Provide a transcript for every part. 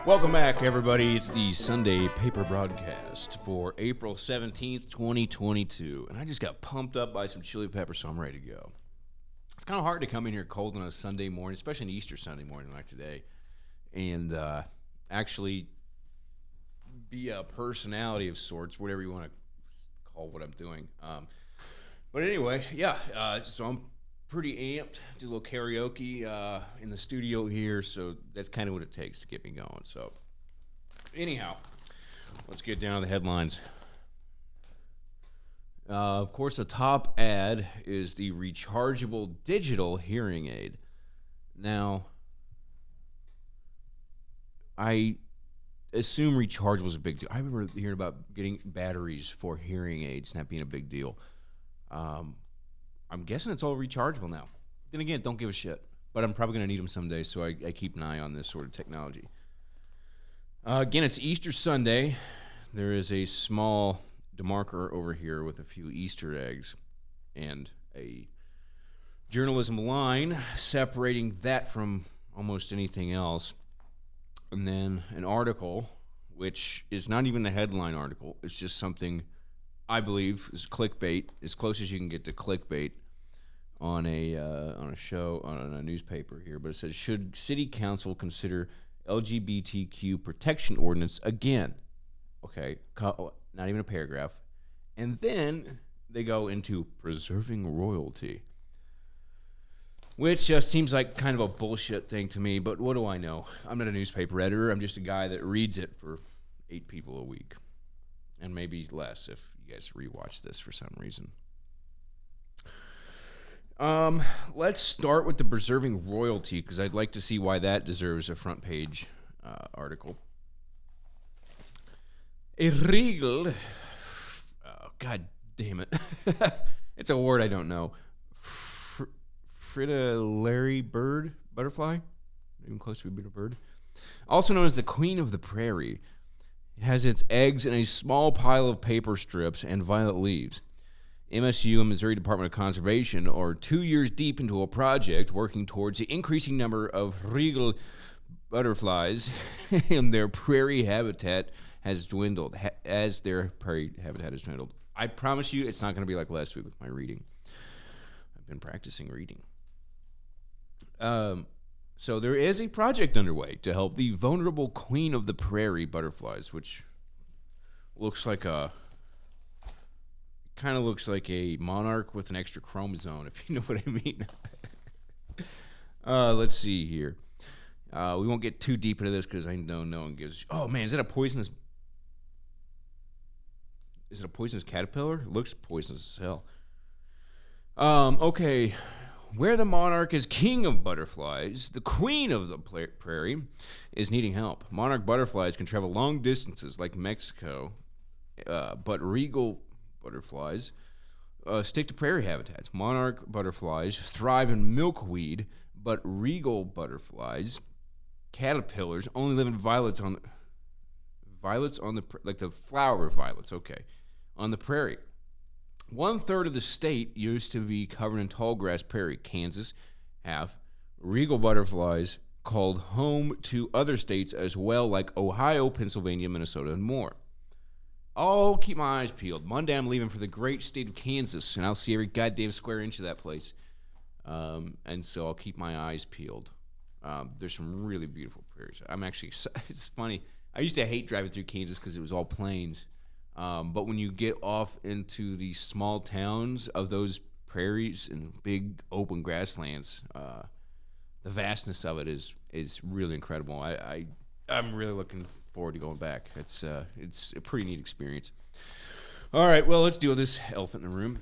Welcome back, everybody. It's the Sunday paper broadcast for April 17th, 2022. And I just got pumped up by some chili pepper, so I'm ready to go. It's kind of hard to come in here cold on a Sunday morning, especially an Easter Sunday morning like today, and actually be a personality of sorts, whatever you want to call what I'm doing. But anyway, so I'm pretty amped. Do a little karaoke in the studio here, so that's kind of what it takes to get me going. So anyhow, let's get down to the headlines. Of course, the top ad is the rechargeable digital hearing aid. Now, I assume rechargeable is a big deal. I remember hearing about getting batteries for hearing aids not being a big deal. I'm guessing it's all rechargeable now. Then again, don't give a shit. But I'm probably going to need them someday, so I keep an eye on this sort of technology. Again, it's Easter Sunday. There is a small demarker over here with a few Easter eggs and a journalism line separating that from almost anything else. And then an article, which is not even a headline article. It's just something I believe is clickbait, as close as you can get to clickbait on a show, on a newspaper here. But it says, should city council consider LGBTQ protection ordinance again? Okay, not even a paragraph. And then they go into preserving royalty, which just seems like kind of a bullshit thing to me, but what do I know? I'm not a newspaper editor. I'm just a guy that reads it for 8 people a week, and maybe less if you guys rewatch this for some reason. Let's start with the preserving royalty, because I'd like to see why that deserves a front page article. A Regal, god damn it, it's a word I don't know. Fritillary butterfly, not even close to being a bird. Also known as the Queen of the Prairie. It has its eggs in a small pile of paper strips and violet leaves. MSU and Missouri Department of Conservation are 2 years deep into a project working towards the increasing number of Regal butterflies and their prairie habitat has dwindled. I promise you it's not going to be like last week with my reading. I've been practicing reading. So there is a project underway to help the vulnerable Queen of the Prairie butterflies, which looks like kind of looks like a monarch with an extra chromosome, if you know what I mean. Let's see here. We won't get too deep into this because I know no one gives. Oh man, is it a poisonous caterpillar? It looks poisonous as hell. Okay. Where the monarch is king of butterflies, the queen of the prairie is needing help. Monarch butterflies can travel long distances like Mexico, but Regal butterflies stick to prairie habitats. Monarch butterflies thrive in milkweed, but Regal butterflies, caterpillars, only live in violets on the like the flower violets. Okay, on the prairie. 1/3 of the state used to be covered in tall grass prairie. Kansas have Regal butterflies called home to other states as well, like Ohio, Pennsylvania, Minnesota, and more. I'll keep my eyes peeled. Monday I'm leaving for the great state of Kansas, and I'll see every goddamn square inch of that place. And so I'll keep my eyes peeled. There's some really beautiful prairies. I'm actually excited. It's funny. I used to hate driving through Kansas because it was all plains. But when you get off into the small towns of those prairies and big open grasslands, the vastness of it is really incredible. I'm really looking forward to going back. It's a pretty neat experience. All right, well, let's deal with this elephant in the room.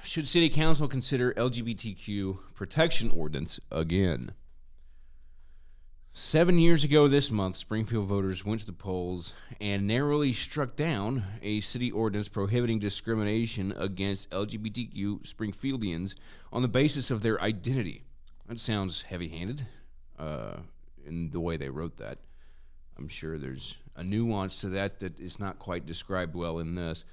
Should City Council consider LGBTQ protection ordinance again? 7 years ago this month, Springfield voters went to the polls and narrowly struck down a city ordinance prohibiting discrimination against LGBTQ Springfieldians on the basis of their identity. That sounds heavy-handed in the way they wrote that. I'm sure there's a nuance to that is not quite described well in this.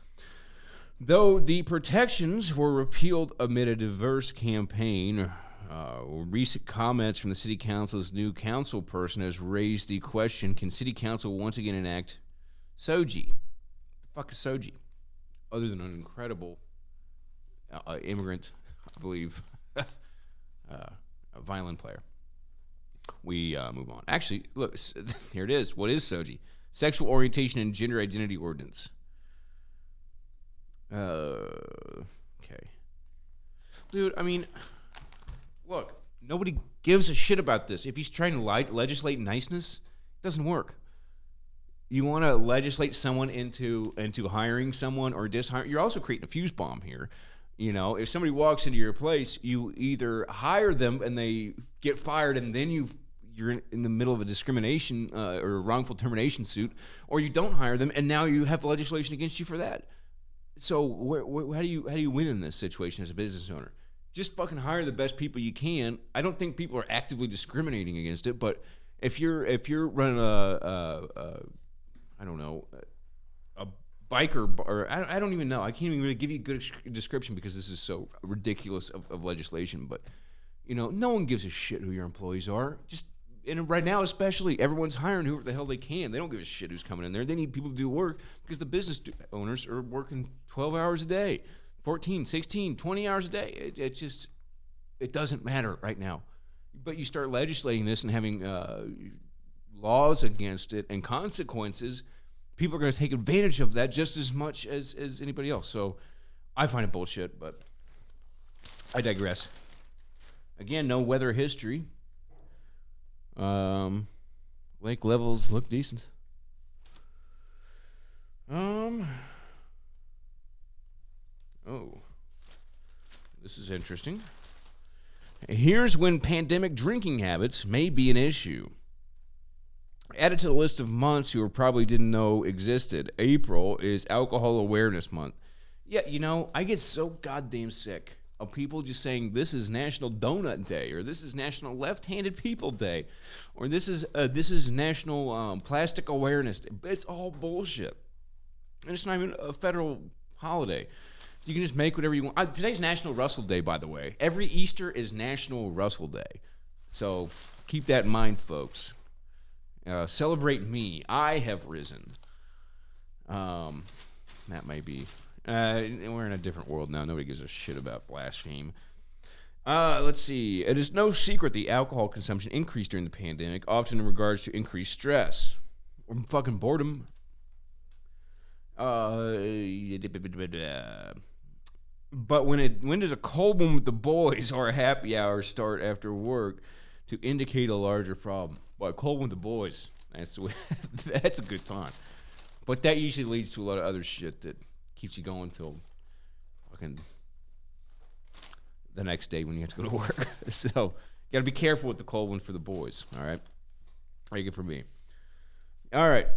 Though the protections were repealed amid a diverse campaign Recent comments from the city council's new council person has raised the question: can city council once again enact SOGI? The fuck is SOGI? Other than an incredible immigrant, I believe, a violin player. We move on. Actually, look, here it is. What is SOGI? Sexual Orientation and Gender Identity Ordinance. Okay. Dude, I mean, look, nobody gives a shit about this. If he's trying to legislate niceness, it doesn't work. You want to legislate someone into hiring someone or dishiring, you're also creating a fuse bomb here. You know, if somebody walks into your place, you either hire them and they get fired, and then you're in the middle of a discrimination or wrongful termination suit, or you don't hire them, and now you have legislation against you for that. So how do you win in this situation as a business owner? Just fucking hire the best people you can. I don't think people are actively discriminating against it, but if you're running I don't know, a biker, or I don't even know. I can't even really give you a good description because this is so ridiculous of legislation. But, you know, no one gives a shit who your employees are. And right now especially, everyone's hiring whoever the hell they can. They don't give a shit who's coming in there. They need people to do work because the business owners are working 12 hours a day, 14, 16, 20 hours a day. It doesn't matter right now. But you start legislating this and having laws against it and consequences, people are going to take advantage of that just as much as anybody else. So I find it bullshit, but I digress. Again, no weather history. Lake levels look decent. Oh, this is interesting. Here's when pandemic drinking habits may be an issue. Added to the list of months you probably didn't know existed, April is Alcohol Awareness Month. Yeah, you know, I get so goddamn sick of people just saying this is National Donut Day, or this is National Left-Handed People Day, or this is National Plastic Awareness Day. It's all bullshit. And it's not even a federal holiday. You can just make whatever you want. Today's National Russell Day, by the way. Every Easter is National Russell Day. So keep that in mind, folks. Celebrate me. I have risen. That may be. We're in a different world now. Nobody gives a shit about blaspheme. Let's see. It is no secret the alcohol consumption increased during the pandemic, often in regards to increased stress or fucking boredom. But when does a cold one with the boys or a happy hour start after work to indicate a larger problem? Well, a cold one with the boys, that's a good time. But that usually leads to a lot of other shit that keeps you going till fucking the next day when you have to go to work. So you got to be careful with the cold one for the boys. All right, very good for me. All right,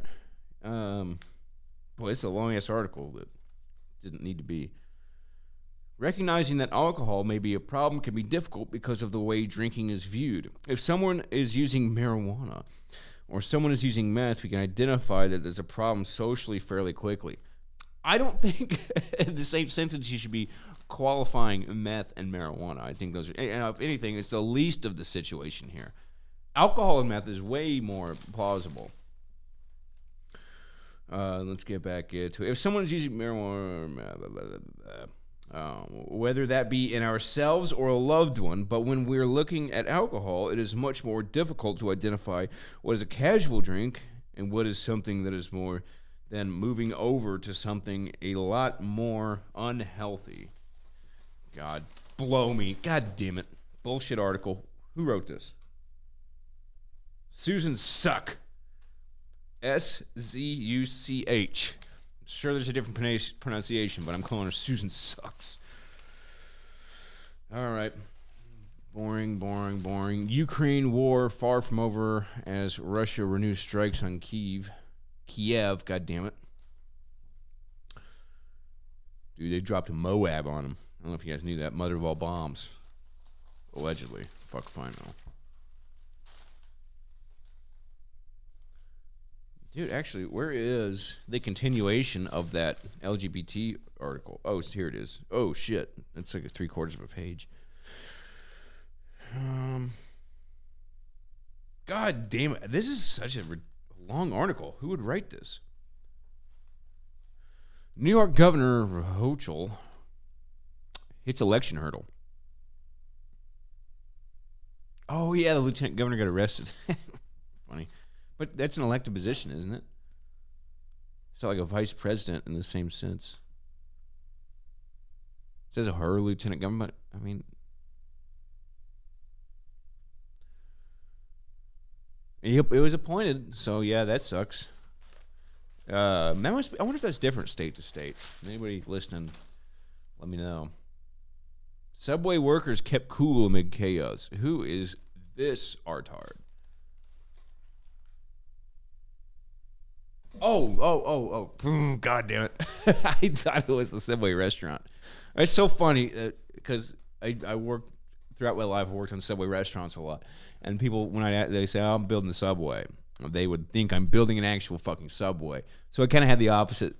boy, it's a long ass article that didn't need to be. Recognizing that alcohol may be a problem can be difficult because of the way drinking is viewed. If someone is using marijuana or someone is using meth, we can identify that as a problem socially fairly quickly. I don't think in the same sentence you should be qualifying meth and marijuana. I think those are, if anything, it's the least of the situation here. Alcohol and meth is way more plausible. Let's get back into it. If someone is using marijuana, whether that be in ourselves or a loved one, but when we're looking at alcohol, it is much more difficult to identify what is a casual drink and what is something that is more than moving over to something a lot more unhealthy. God, blow me. God damn it. Bullshit article. Who wrote this? Susan Suck. S-Z-U-C-H. I'm sure there's a different pronunciation, but I'm calling her Susan Sucks. All right. Boring. Ukraine war far from over as Russia renews strikes on Kiev. God damn it. Dude, they dropped a Moab on them. I don't know if you guys knew that. Mother of all bombs. Allegedly. Fuck if I know. Dude, actually, where is the continuation of that LGBT article? Oh, here it is. Oh, shit. That's like 3/4 of a page. God damn it. This is such a long article. Who would write this? New York Governor Hochul hits election hurdle. Oh, yeah, the lieutenant governor got arrested. Funny. But that's an elected position, isn't it? It's not like a vice president in the same sense. It says her lieutenant governor, but, I mean... Yep, it was appointed, so yeah, that sucks. That must be, I wonder if that's different state to state. Anybody listening, let me know. Subway workers kept cool amid chaos. Who is this artard? Oh. God damn it. I thought it was the Subway restaurant. It's so funny because I work throughout my life. I worked on Subway restaurants a lot. And people, when they say, oh, I'm building the Subway, they would think I'm building an actual fucking Subway. So I kind of had the opposite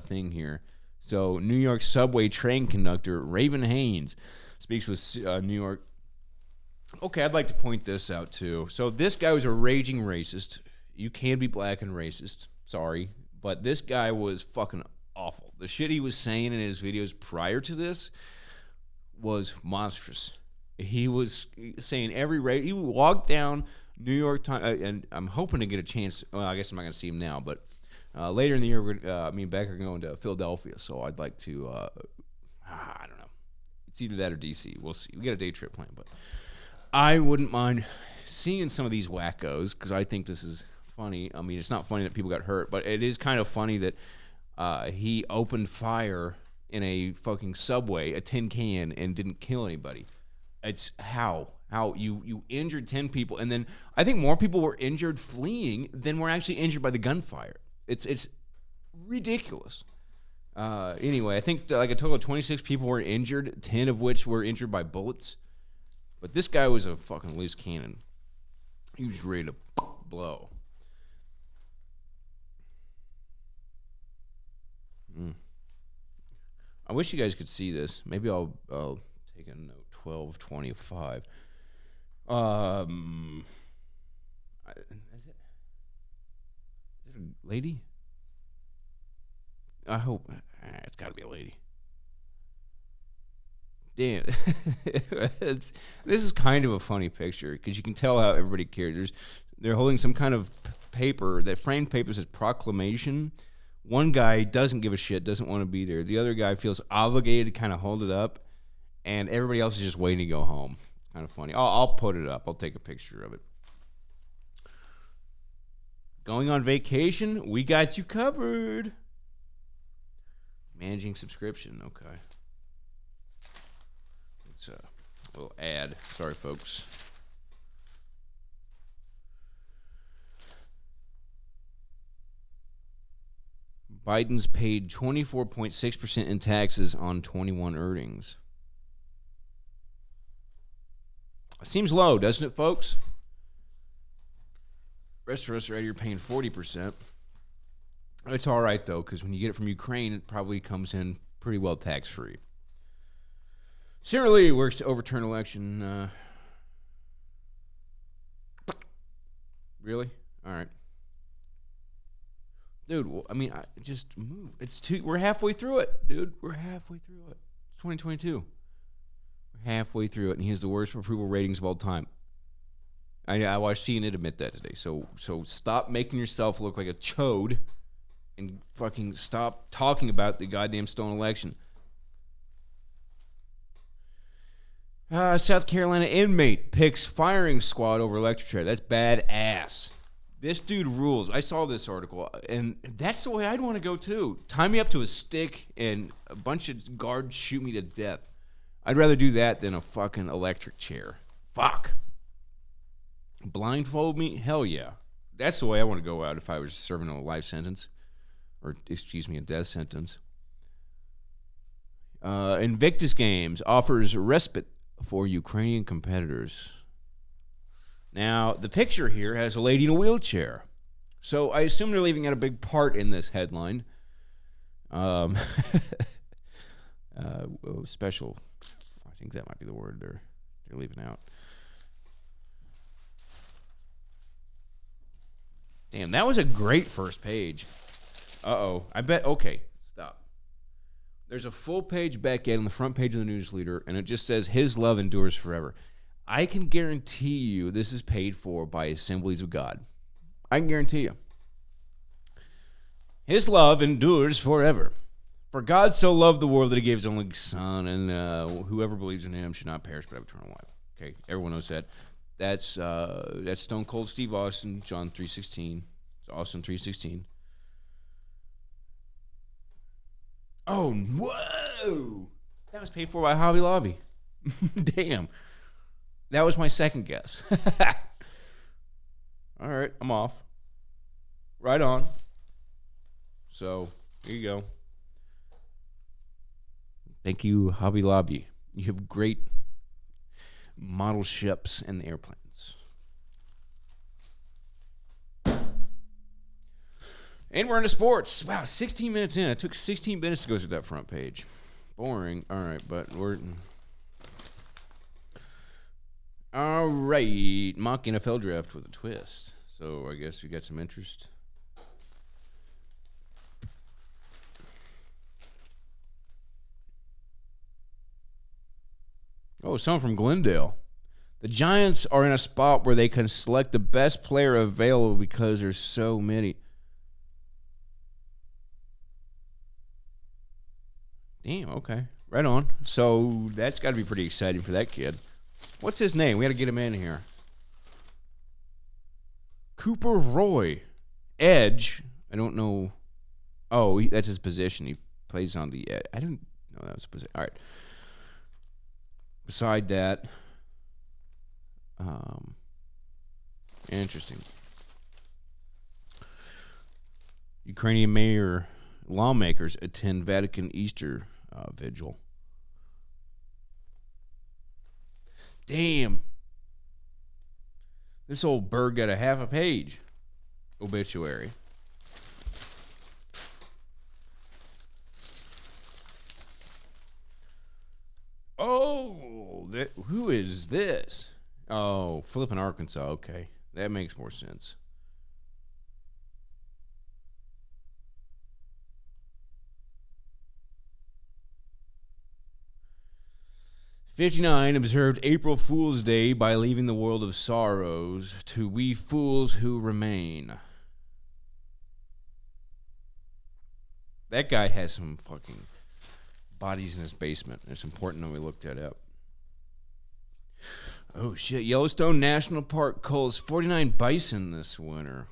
thing here. So New York Subway train conductor Raven Haynes speaks with New York. Okay, I'd like to point this out too. So this guy was a raging racist. You can be black and racist. Sorry. But this guy was fucking awful. The shit he was saying in his videos prior to this was monstrous. He was saying every race. He would walk down New York Times, and I'm hoping to get a chance. Well, I guess I'm not going to see him now, but later in the year, me and Beck are going to Philadelphia, so I'd like to. I don't know. It's either that or DC. We'll see. We got a day trip planned, but I wouldn't mind seeing some of these wackos because I think this is funny. I mean, it's not funny that people got hurt, but it is kind of funny that he opened fire in a fucking Subway, a tin can, and didn't kill anybody. It's how you injured 10 people, and then I think more people were injured fleeing than were actually injured by the gunfire. It's ridiculous. Anyway, I think like a total of 26 people were injured, 10 of which were injured by bullets. But this guy was a fucking loose cannon. He was ready to blow. I wish you guys could see this. Maybe I'll take a note. 12:25. Is it a lady? I hope it's got to be a lady. Damn, this is kind of a funny picture because you can tell how everybody cares. They're holding some kind of paper. That framed paper says proclamation. One guy doesn't give a shit, doesn't want to be there. The other guy feels obligated to kind of hold it up. And everybody else is just waiting to go home. It's kind of funny. I'll put it up. I'll take a picture of it. Going on vacation? We got you covered. Managing subscription. Okay. It's a little ad. Sorry, folks. Biden's paid 24.6% in taxes on 21 earnings. Seems low, doesn't it, folks? The rest of us are out here paying 40%. It's all right, though, because when you get it from Ukraine, it probably comes in pretty well tax-free. Similarly, works to overturn election. Really? All right. Dude, well, I mean, just move. We're halfway through it, dude. We're halfway through it. It's 2022. Halfway through it, and he has the worst approval ratings of all time. I watched CNN admit that today. So stop making yourself look like a chode and fucking stop talking about the goddamn stolen election. South Carolina inmate picks firing squad over electric chair. That's badass. This dude rules. I saw this article, and that's the way I'd want to go too. Tie me up to a stick and a bunch of guards shoot me to death. I'd rather do that than a fucking electric chair. Fuck. Blindfold me? Hell yeah. That's the way I want to go out if I was serving a life sentence. Or, excuse me, a death sentence. Invictus Games offers respite for Ukrainian competitors. Now, the picture here has a lady in a wheelchair. So I assume they're leaving out a big part in this headline. Special. I think that might be the word they're leaving out. Damn, that was a great first page. Uh-oh. I bet. Okay, stop. There's a full page back end on the front page of the news leader, and it just says, His love endures forever. I can guarantee you this is paid for by Assemblies of God. I can guarantee you. His love endures forever. For God so loved the world that he gave his only son, and whoever believes in him should not perish but have eternal life. Okay, everyone knows that. That's Stone Cold Steve Austin, John 3:16. It's Austin 3:16. Oh, whoa! That was paid for by Hobby Lobby. Damn. That was my second guess. All right, I'm off. Right on. So, here you go. Thank you, Hobby Lobby. You have great model ships and airplanes. And we're into sports. Wow, 16 minutes in. It took 16 minutes to go through that front page. Boring. All right, but we're... All right. Mock NFL draft with a twist. So I guess we got some interest. Oh, someone from Glendale. The Giants are in a spot where they can select the best player available because there's so many. Damn, okay. Right on. So that's got to be pretty exciting for that kid. What's his name? We got to get him in here. Cooper Roy. Edge. I don't know. Oh, that's his position. He plays on the edge. I didn't know that was his position. All right. Beside that, interesting. Ukrainian mayor lawmakers attend Vatican Easter vigil. Damn. This old bird got a half a page obituary. Oh, who is this? Oh, flipping Arkansas. Okay, that makes more sense. '59 observed April Fool's Day by leaving the world of sorrows to we fools who remain. That guy has some fucking bodies in his basement. It's important that we look that up. Oh, shit. Yellowstone National Park culls 49 bison this winter.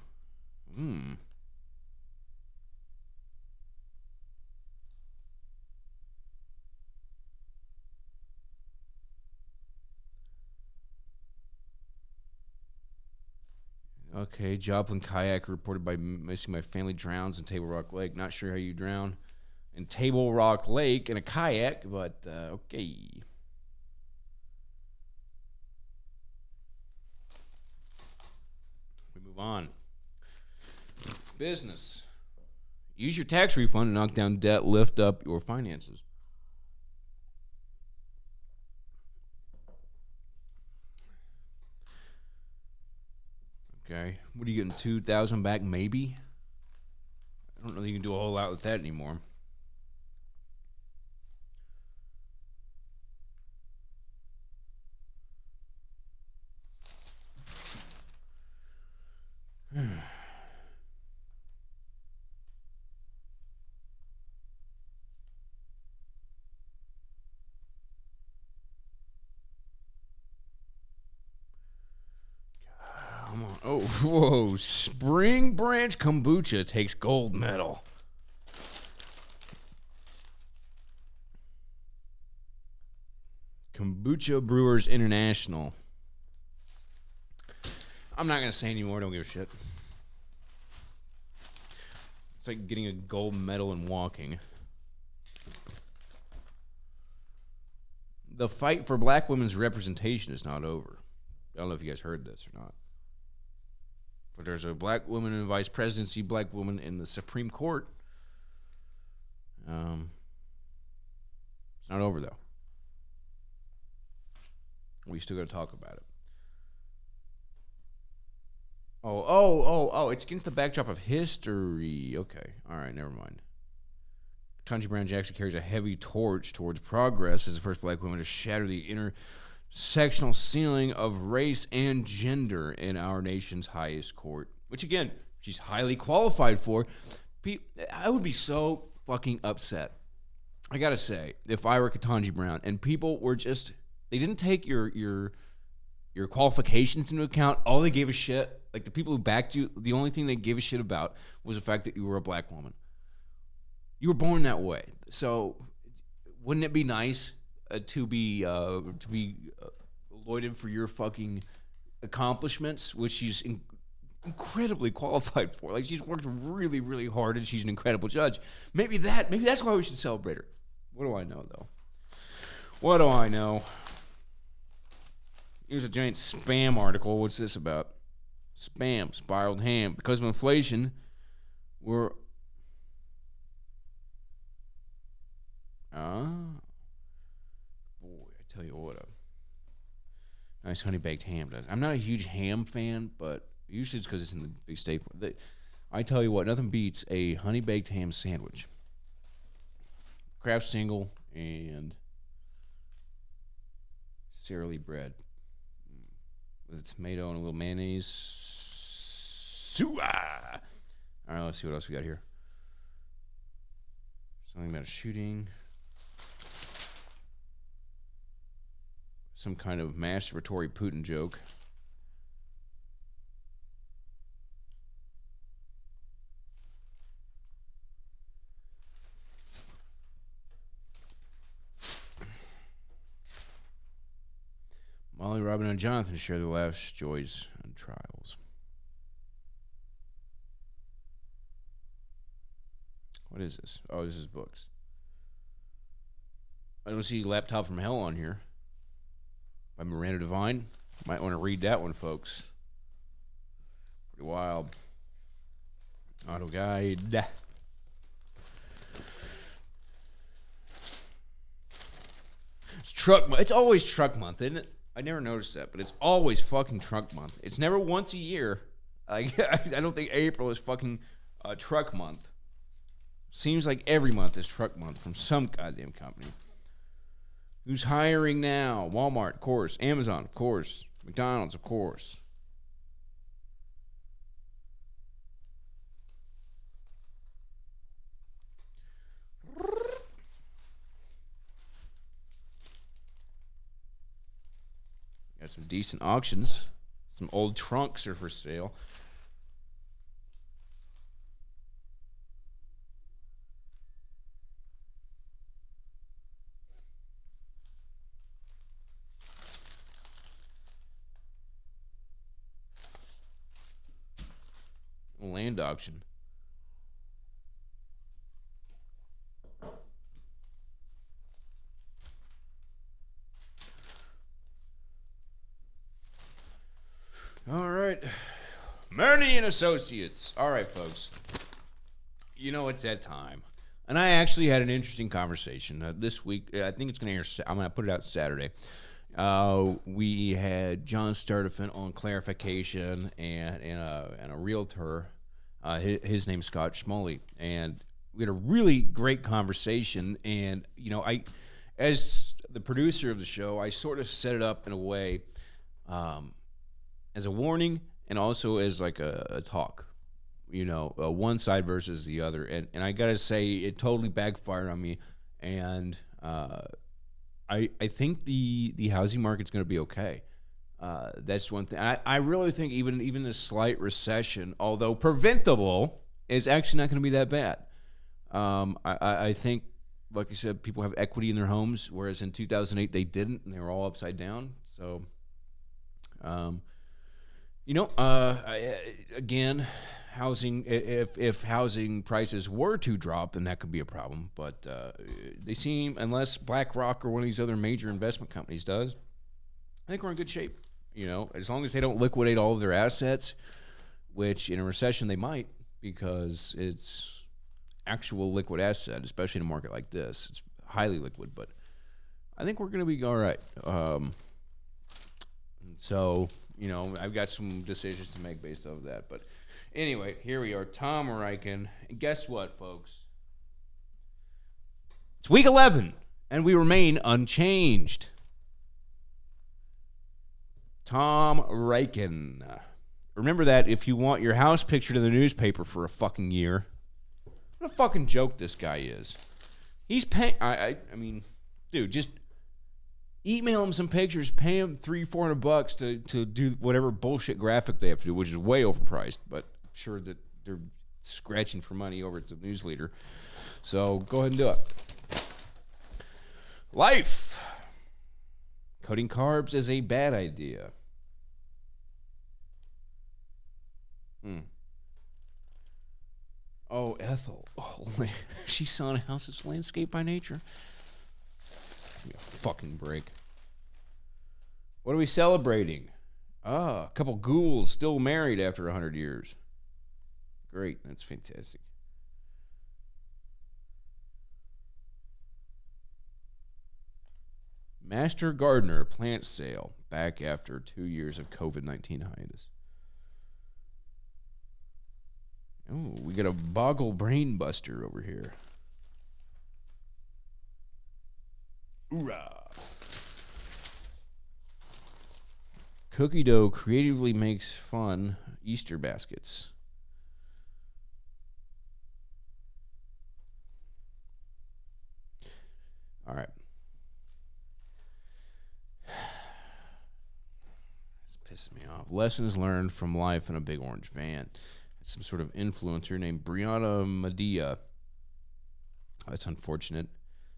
Okay, Joplin kayak reported by missing by family drowns in Table Rock Lake. Not sure how you drown in Table Rock Lake in a kayak, but okay. We move on. Business. Use your tax refund to knock down debt, lift up your finances. Okay. What are you getting, 2,000 back maybe? I don't know that you can do a whole lot with that anymore. Oh, whoa. Spring Branch Kombucha takes gold medal. Kombucha Brewers International. I'm not going to say anymore. Don't give a shit. It's like getting a gold medal in walking. The fight for black women's representation is not over. I don't know if you guys heard this or not. But there's a black woman in vice presidency, black woman in the Supreme Court. It's not over, though. We still got to talk about it. It's against the backdrop of history. Okay. All right, never mind. Ketanji Brown Jackson carries a heavy torch towards progress as the first black woman to shatter the intersectional ceiling of race and gender in our nation's highest court, which, again, she's highly qualified for. I would be so fucking upset, I gotta say, if I were Ketanji Brown and people were just, they didn't take your qualifications into account. All they gave a shit, like the people who backed you, the only thing they gave a shit about was the fact that you were a black woman. You were born that way. So wouldn't it be nice to be lauded for your fucking accomplishments, which she's incredibly qualified for? Like, she's worked really, really hard, and she's an incredible judge. Maybe that's why we should celebrate her. What do I know, though? What do I know? Here's a giant spam article. What's this about? Spam, spiraled ham. Because of inflation, we're... Boy, I tell you what, a nice honey-baked ham does. I'm not a huge ham fan, but usually it's because it's in the big state. I tell you what, nothing beats a honey-baked ham sandwich. Kraft single and Sara Lee bread with a tomato and a little mayonnaise. All right, let's see what else we got here. Something about a shooting. Some kind of masturbatory Putin joke. Molly, Robin, and Jonathan share their laughs, joys, and trials. What is this? Oh, this is books. I don't see Laptop from Hell on here by Miranda Devine. Might want to read that one, folks. Pretty wild. Auto guide. It's always truck month, isn't it? I never noticed that, but it's always fucking truck month. It's never once a year. I don't think April is fucking truck month. Seems like every month is truck month from some goddamn company. Who's hiring now? Walmart, of course. Amazon, of course. McDonald's, of course. Got some decent auctions. Some old trunks are for sale. Land auction. All right. Murney and Associates. All right, folks. You know, it's that time. And I actually had an interesting conversation this week. I think it's going to air. I'm going to put it out Saturday. We had John Sturdivant on clarification and a realtor. His name's Scott Schmoley. And we had a really great conversation. And, you know, as the producer of the show, I sort of set it up in a way as a warning and also as like a talk, you know, one side versus the other. And I got to say, it totally backfired on me. And I think the housing market's going to be okay. That's one thing. I really think even a slight recession, although preventable, is actually not going to be that bad. I think, like I said, people have equity in their homes, whereas in 2008 they didn't, and they were all upside down. So, you know, again, housing. If housing prices were to drop, then that could be a problem. But they seem, unless BlackRock or one of these other major investment companies does, I think we're in good shape. You know, as long as they don't liquidate all of their assets, which in a recession they might, because it's actual liquid asset, especially in a market like this. It's highly liquid, but I think we're going to be all right. So I've got some decisions to make based off of that. But anyway, here we are, Tom Riken. And guess what, folks? It's week 11, and we remain unchanged. Tom Riken. Remember that if you want your house pictured in the newspaper for a fucking year. What a fucking joke this guy is. He's paying. I mean, dude, just email him some pictures. Pay him $300-400 to do whatever bullshit graphic they have to do, which is way overpriced. But I'm sure that they're scratching for money over at the news leader. So go ahead and do it. Life. Cutting carbs is a bad idea. Oh, Ethel. Oh, she saw in a house that's landscaped by nature. Give me a fucking break. What are we celebrating? A couple ghouls still married after 100 years. Great. That's fantastic. Master Gardener plant sale back after 2 years of COVID-19 hiatus. Oh, we got a Boggle Brain Buster over here. Hoorah! Cookie dough creatively makes fun Easter baskets. All right. It's pissing me off. Lessons learned from life in a big orange van. Some sort of influencer named Brianna Medea. That's unfortunate.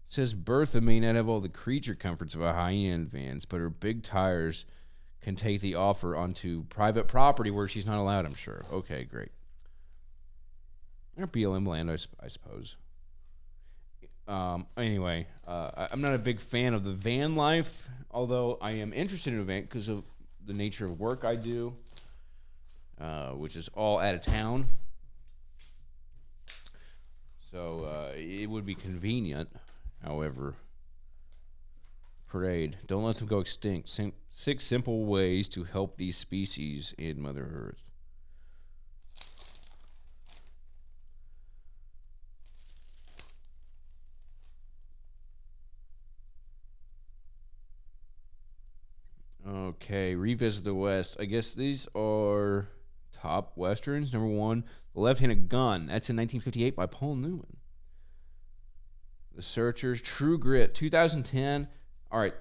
Says Bertha may not have all the creature comforts of a high-end Vans, but her big tires can take the offer onto private property where she's not allowed, I'm sure. Okay, great. Or BLM land, I suppose. Anyway, I'm not a big fan of the van life, although I am interested in a van because of the nature of work I do. Which is all out of town. So it would be convenient. However, parade. Don't let them go extinct. 6 simple ways to help these species in Mother Earth. Okay, revisit the West. I guess these are top Westerns. Number 1, The Left-Handed Gun. That's in 1958 by Paul Newman. The Searchers, True Grit, 2010. All right.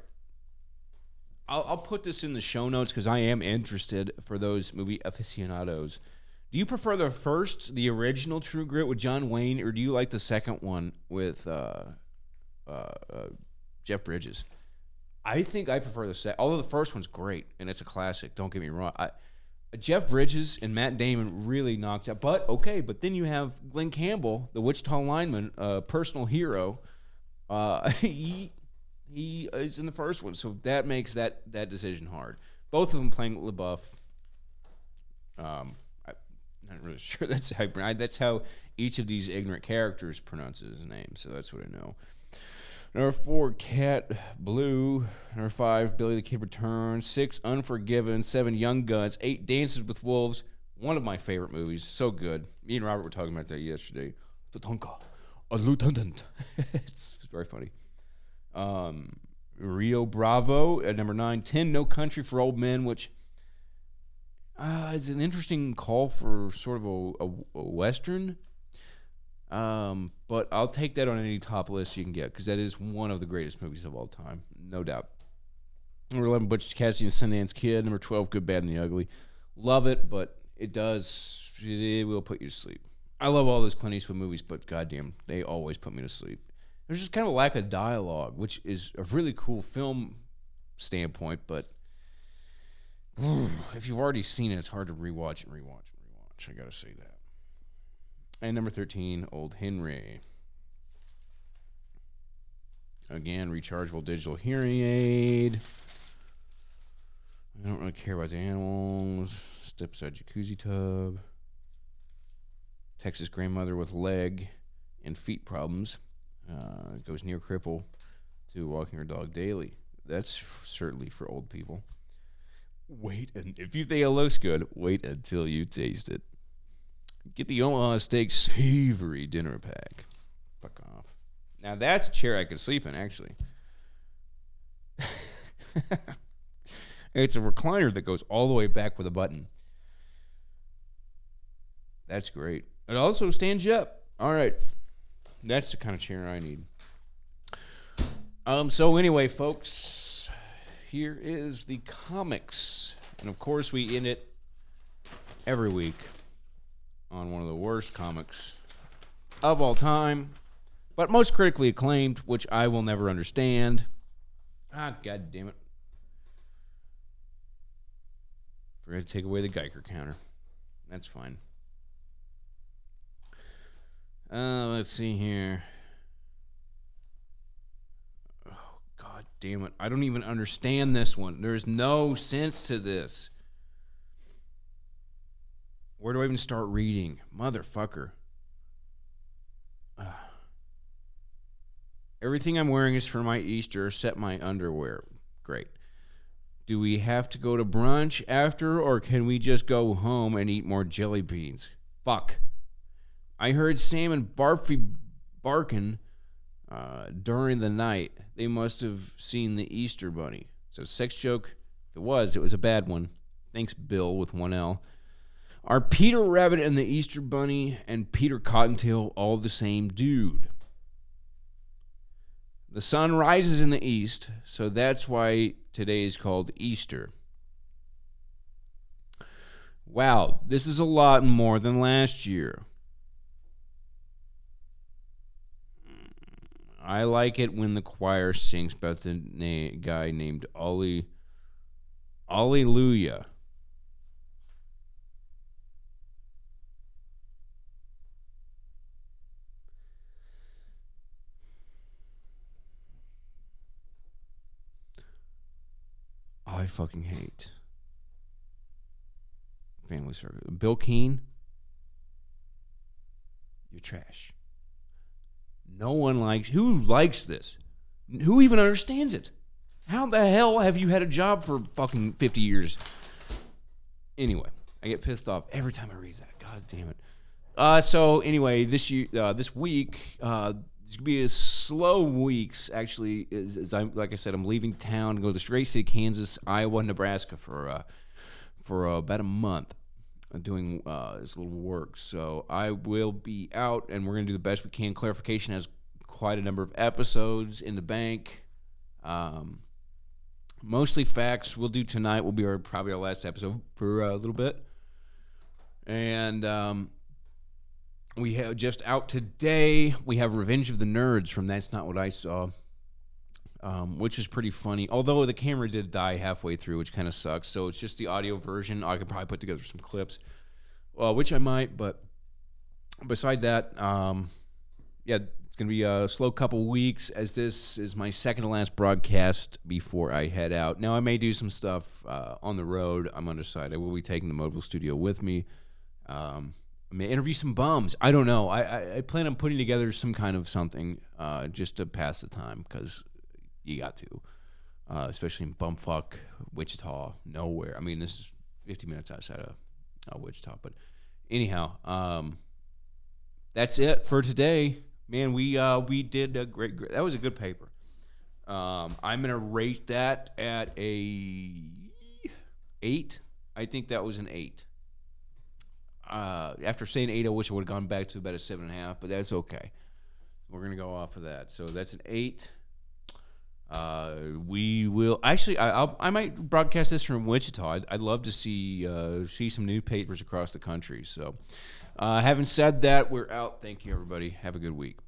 I'll put this in the show notes because I am interested for those movie aficionados. Do you prefer the original True Grit with John Wayne, or do you like the second one with Jeff Bridges? I think I prefer the second, although the first one's great, and it's a classic. Don't get me wrong. Jeff Bridges and Matt Damon really knocked out. But then you have Glenn Campbell, the Wichita lineman, personal hero. He is in the first one, so that makes that decision hard. Both of them playing LaBeouf. I'm not really sure that's how each of these ignorant characters pronounces his name, so that's what I know. Number 4, Cat Blue. Number 5, Billy the Kid Returns. 6, Unforgiven. 7, Young Guns. 8, Dances with Wolves. One of my favorite movies. So good. Me and Robert were talking about that yesterday. Tatanka, a lieutenant. It's very funny. Rio Bravo at number 9. 10, No Country for Old Men, which is an interesting call for sort of a Western. But I'll take that on any top list you can get because that is one of the greatest movies of all time, no doubt. Number 11, Butch Cassidy and Sundance Kid. Number 12, Good, Bad, and the Ugly. Love it, but it will put you to sleep. I love all those Clint Eastwood movies, but goddamn, they always put me to sleep. There's just kind of a lack of dialogue, which is a really cool film standpoint, but if you've already seen it, it's hard to rewatch. I gotta say that. And number 13, Old Henry. Again, rechargeable digital hearing aid. I don't really care about the animals. Step-side jacuzzi tub. Texas grandmother with leg and feet problems. Goes near cripple to walking her dog daily. That's certainly for old people. Wait, and if you think it looks good, wait until you taste it. Get the Omaha Steak Savory Dinner Pack. Fuck off. Now that's a chair I could sleep in, actually. It's a recliner that goes all the way back with a button. That's great. It also stands you up. All right. That's the kind of chair I need. So anyway, folks, here is the comics. And of course, we end it every week on one of the worst comics of all time, but most critically acclaimed, which I will never understand. Ah, God damn it. Forgot to take away the Geiger counter. That's fine. Let's see here. Oh, God damn it. I don't even understand this one. There's no sense to this. Where do I even start reading? Motherfucker. Everything I'm wearing is for my Easter, except my underwear. Great. Do we have to go to brunch after, or can we just go home and eat more jelly beans? Fuck. I heard Sam and Barfy barking during the night. They must have seen the Easter Bunny. It's a sex joke. If it was a bad one. Thanks, Bill, with one L. Are Peter Rabbit and the Easter Bunny and Peter Cottontail all the same dude? The sun rises in the east, so that's why today is called Easter. Wow, this is a lot more than last year. I like it when the choir sings about the guy named Alleluia. I fucking hate Family Circus. Bill Keane, you're trash. No one likes. Who likes this? Who even understands it? How the hell have you had a job for fucking 50 years? Anyway, I get pissed off every time I read that. God damn it. So anyway, this week, it's gonna be a slow weeks. Actually, as I'm like I said, I'm leaving town to go to Stray City, Kansas, Iowa, Nebraska for about a month. Doing this little work, so I will be out, and we're gonna do the best we can. Clarification has quite a number of episodes in the bank, mostly facts. We'll do tonight. Will be probably our last episode for a little bit, and we have just out today. We have Revenge of the Nerds from That's Not What I Saw. Which is pretty funny. Although the camera did die halfway through, which kind of sucks. So it's just the audio version. I could probably put together some clips, which I might. But beside that, it's going to be a slow couple weeks, as this is my second to last broadcast before I head out. Now, I may do some stuff on the road. I'm undecided. I will be taking the mobile studio with me. I may interview some bums. I don't know. I plan on putting together some kind of something just to pass the time, because you got to, especially in bumfuck Wichita, nowhere. I mean, this is 50 minutes outside of Wichita, but anyhow, that's it for today. Man, we did a great. That was a good paper. I'm gonna rate that at a 8. I think that was an 8. After saying 8, I wish I would have gone back to about a 7.5, but that's okay. We're gonna go off of that. So that's an 8. We will actually. I might broadcast this from Wichita. I'd love to see some newspapers across the country. So, having said that, we're out. Thank you, everybody. Have a good week.